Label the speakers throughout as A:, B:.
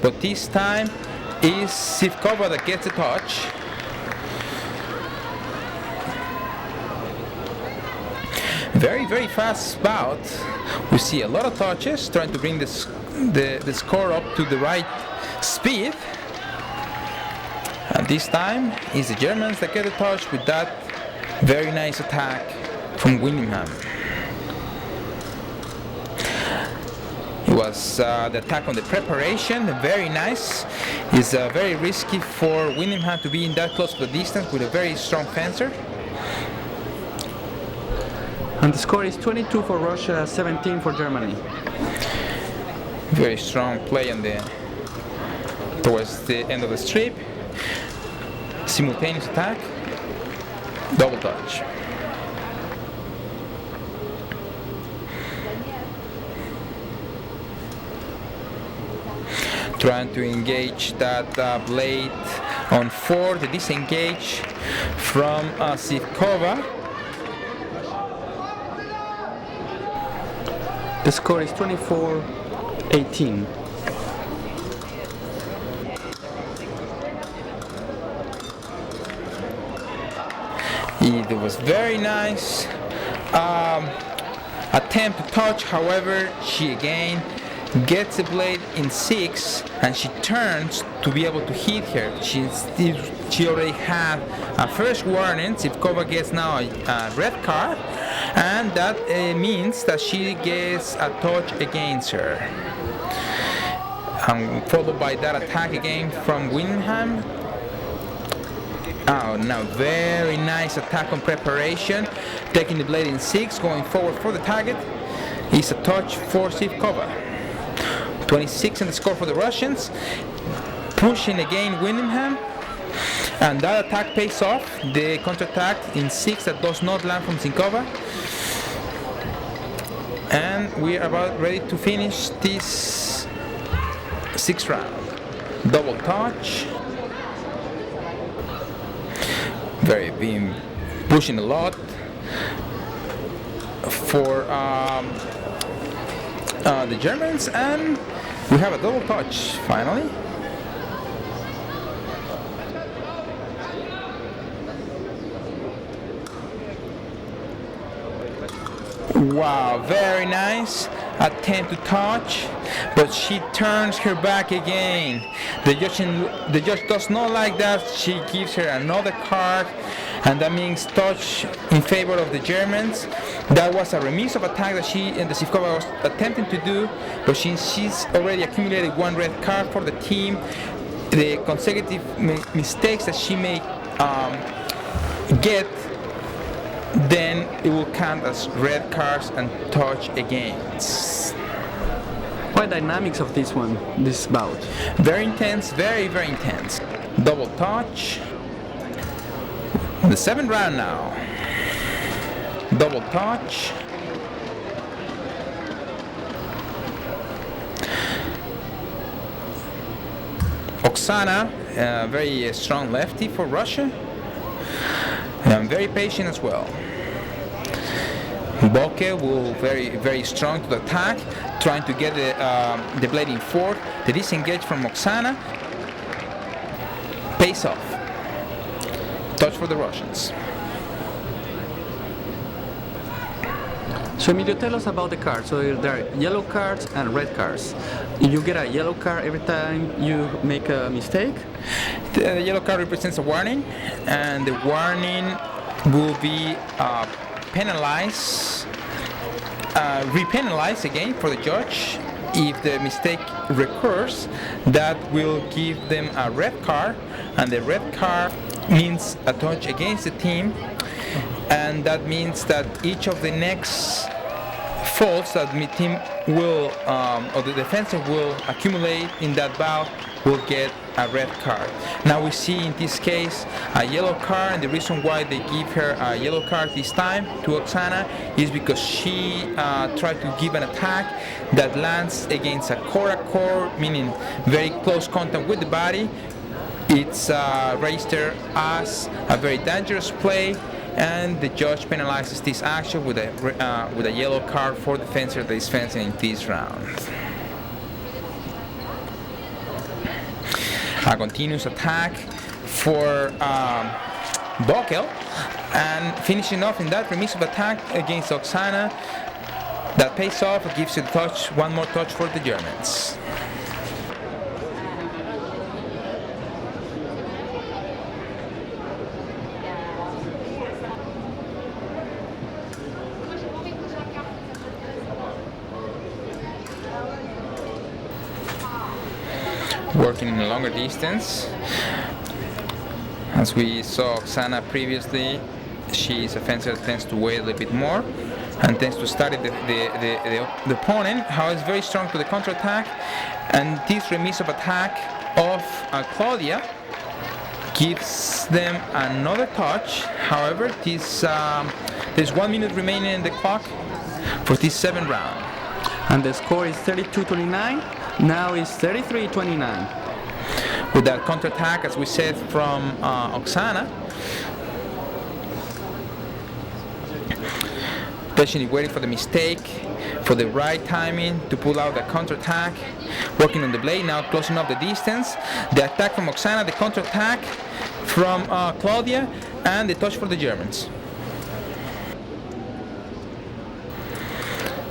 A: but this time is Sivkova that gets the touch. Very, very fast bout. We see a lot of touches, trying to bring the score up to the right speed. And this time, it's the Germans that get the touch with that very nice attack from Winningham. It was the attack on the preparation, very nice. It's very risky for Winningham to be in that close to the distance with a very strong fencer.
B: And the score is 22 for Russia, 17 for Germany.
A: Very strong play towards the end of the strip. Simultaneous attack, double touch. Trying to engage that blade on 4, the disengage from Sivkova.
B: The score is 24-18.
A: It was very nice attempt to touch, however, she again gets the blade in 6 and she turns to be able to hit her. She already had a first warning. Sivkova gets now a red card, and that means that she gets a touch against her. Followed by that attack again from Winningham. Oh, now very nice attack on preparation, taking the blade in 6, going forward for the target. Is a touch for Sivkova. 26 in the score for the Russians. Pushing again Winningham, and that attack pays off. The counterattack in 6 that does not land from Sivkova. And we are about ready to finish this 6th round. Double touch. Been pushing a lot for the Germans, and we have a double touch finally. Wow, very nice attempt to touch, but she turns her back again. The judge does not like that. She gives her another card, and that means touch in favor of the Germans. That was a remise of attack that the Sivkova was attempting to do, but she's already accumulated 1 red card for the team. The consecutive mistakes that she may get, then it will count as red cards and touch against.
B: What dynamics of this bout?
A: Very intense, very, very intense. Double touch. The 7th round now. Double touch. Oksana, very strong lefty for Russia. And very patient as well. Boke will very, very strong to the attack, trying to get the blade in 4. The disengage from Oksana pays off. Touch for the Russians.
B: So Emilio, tell us about the cards. So there are yellow cards and red cards. You get a yellow card every time you make a mistake?
A: The yellow card represents a warning, and the warning will be penalized, repenalized again for the judge. If the mistake recurs, that will give them a red card, and the red card means a touch against the team, and that means that each of the next faults that the team will, or the defender will accumulate in that bout will get a red card. Now we see in this case a yellow card, and the reason why they give her a yellow card this time to Oksana is because she tried to give an attack that lands against a core, meaning very close contact with the body. It's registered as a very dangerous play, and the judge penalizes this action with a yellow card for the fencer that is fencing in this round. A continuous attack for Bokel, and finishing off in that remissive attack against Oksana. That pays off, it gives you the touch, one more touch for the Germans. Working in a longer distance. As we saw Oksana previously, she's a fencer that tends to wait a little bit more and tends to study the opponent, how it's very strong to the counterattack, and this remissive attack of Claudia gives them another touch. However, there's 1 minute remaining in the clock for this 7th round.
B: And the score is 32-29, now it's 33-29.
A: With that counterattack, as we said, from Oksana, patiently waiting for the mistake, for the right timing to pull out the counterattack, working on the blade, now closing up the distance. The attack from Oksana, the counterattack from Claudia, and the touch for the Germans.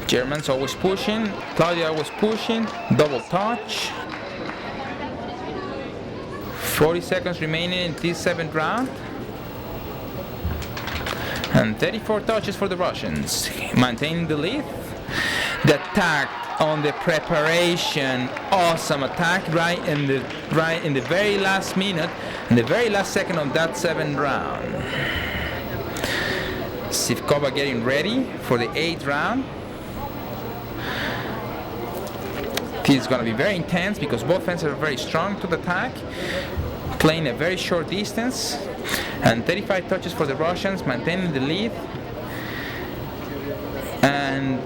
A: Germans always pushing, Claudia always pushing, double touch. 40 seconds remaining in this 7th round. And 34 touches for the Russians, maintaining the lead. The attack on the preparation, awesome attack right in the very last minute, in the very last second of that 7th round. Sivkova getting ready for the 8th round. This is going to be very intense because both fencers are very strong to the attack, playing a very short distance. And 35 touches for the Russians, maintaining the lead and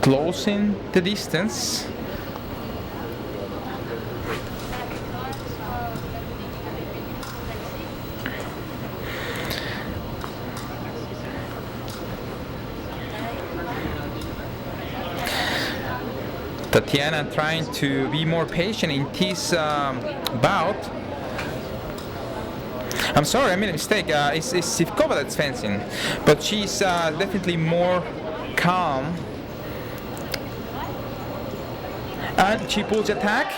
A: closing the distance. Tatiana trying to be more patient in this bout. I'm sorry, I made a mistake. It's Sivkova that's fencing, but she's definitely more calm. And she pulls the attack.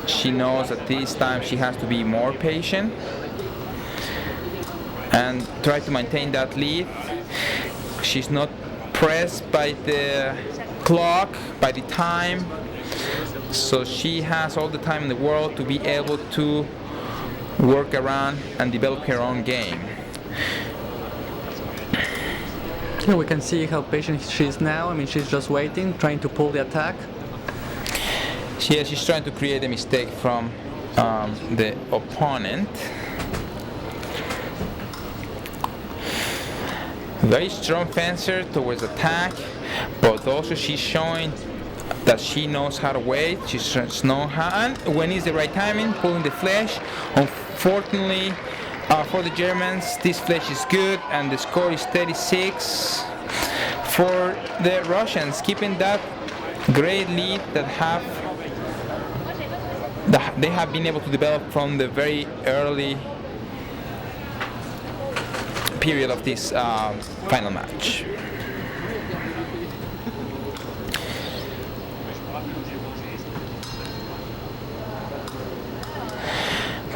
A: She knows that this time she has to be more patient and try to maintain that lead. She's not pressed by the clock, by the time, so she has all the time in the world to be able to work around and develop her own game.
B: Yeah, we can see how patient she is now. I mean, she's just waiting, trying to pull the attack.
A: She's trying to create a mistake from the opponent. Very strong fencer towards attack, but also she's showing that she knows how to wait. She knows how, and when is the right timing, pulling the flesh. Unfortunately for the Germans, this flesh is good, and the score is 36. For the Russians, keeping that great lead that they have been able to develop from the very early period of this final match.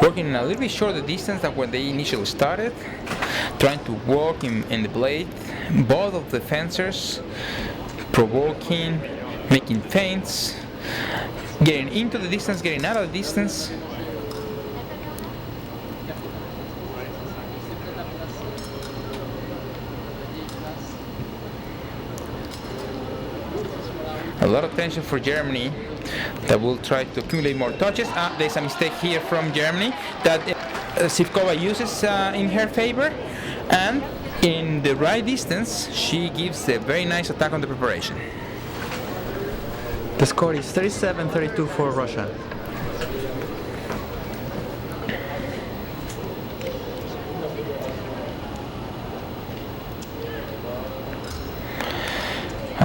A: Working a little bit shorter distance than when they initially started, trying to walk in the blade. Both of the fencers provoking, making feints, getting into the distance, getting out of the distance. A lot of tension for Germany, that will try to accumulate more touches. There's a mistake here from Germany that Sivkova uses in her favor, and in the right distance she gives a very nice attack on the preparation.
B: The score is 37-32 for Russia.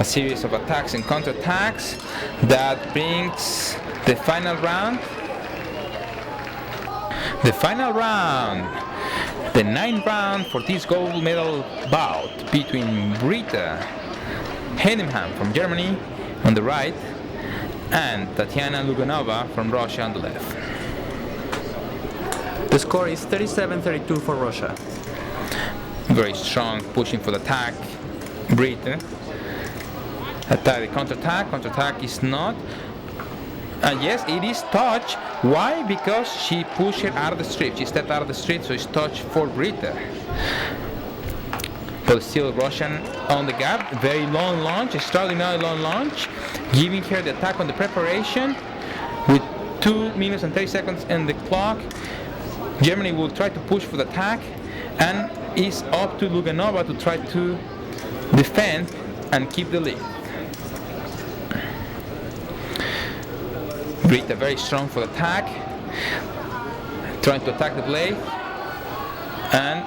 A: a series of attacks and counterattacks that brings the final round. The final round, the ninth round for this gold medal bout between Britta Heinemann from Germany on the right and Tatiana Luganova from Russia on the left.
B: The score is 37-32 for Russia.
A: Very strong, pushing for the attack. Britta. Attack, the counterattack is not. And yes, it is touch. Why? Because she pushed her out of the strip. She stepped out of the strip, so it's touch for Britta. But still Russian on the gap. Very long launch, extraordinary long launch, giving her the attack on the preparation with 2 minutes and 30 seconds in the clock. Germany will try to push for the attack, and it's up to Luganova to try to defend and keep the lead. Britta very strong for the attack, trying to attack the blade, and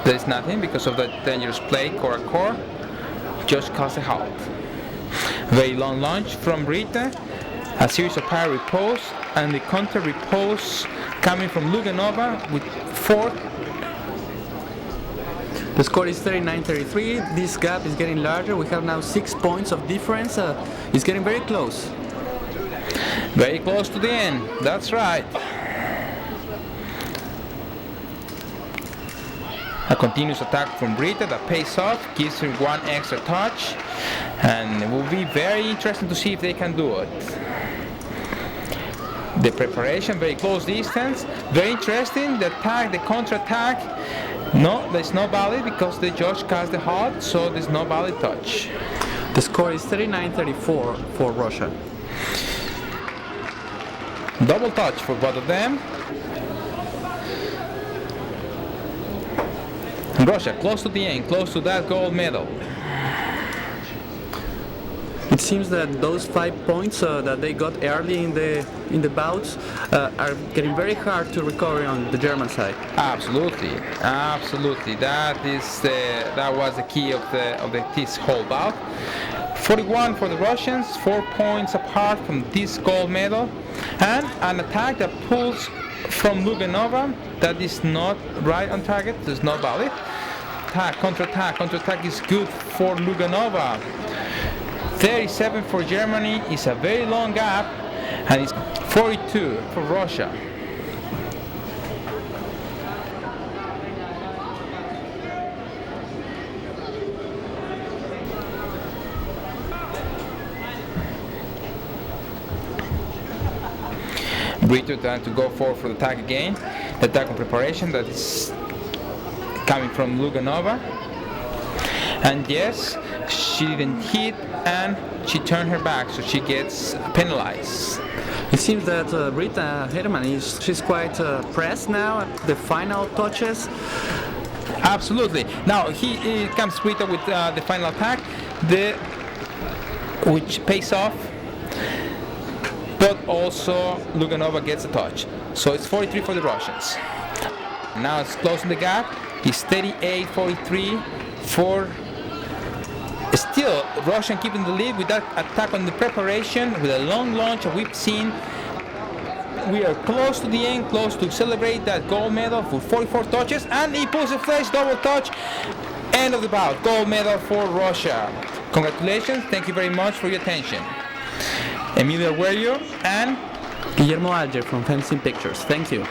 A: there is nothing because of the dangerous play, core, just caused a halt. Very long launch from Britta, a series of power repose, and the counter repose coming from Luganova with 4.
B: The score is 39-33. This gap is getting larger. We have now 6 points of difference. It's getting very close.
A: Very close to the end, that's right. A continuous attack from Britta that pays off, gives her 1 extra touch, and it will be very interesting to see if they can do it. The preparation, very close distance, very interesting. The attack, the counter-attack, no, there's no valid because the judge cast the halt, so there's no valid touch.
B: The score is 39-34 for Russia.
A: Double touch for both of them. Russia close to the end, close to that gold medal.
B: It seems that those 5 points that they got early in the bouts are getting very hard to recover on the German side.
A: Absolutely. That was the key of this whole bout. 41 for the Russians, 4 points apart from this gold medal, and an attack that pulls from Luganova that is not right on target, is not valid. Counterattack is good for Luganova. 37 for Germany is a very long gap, and it's 42 for Russia. Britta trying to go forward for the attack again. The attack on preparation that is coming from Luganova. And yes, she didn't hit and she turned her back, so she gets penalized.
B: It seems that Britta Heinemann she's quite pressed now at the final touches.
A: Absolutely. Now he comes Britta with the final attack, which pays off. But also Luganova gets a touch. So it's 43 for the Russians. Now it's closing the gap. It's 38-43 for still Russian keeping the lead with that attack on the preparation with a long launch that we've seen. We are close to the end, close to celebrate that gold medal for 44 touches, and he pulls a fresh double touch. End of the bout. Gold medal for Russia. Congratulations. Thank you very much for your attention. Emilio Arguello and
B: Guillermo Alger from Fencing Pictures. Thank you.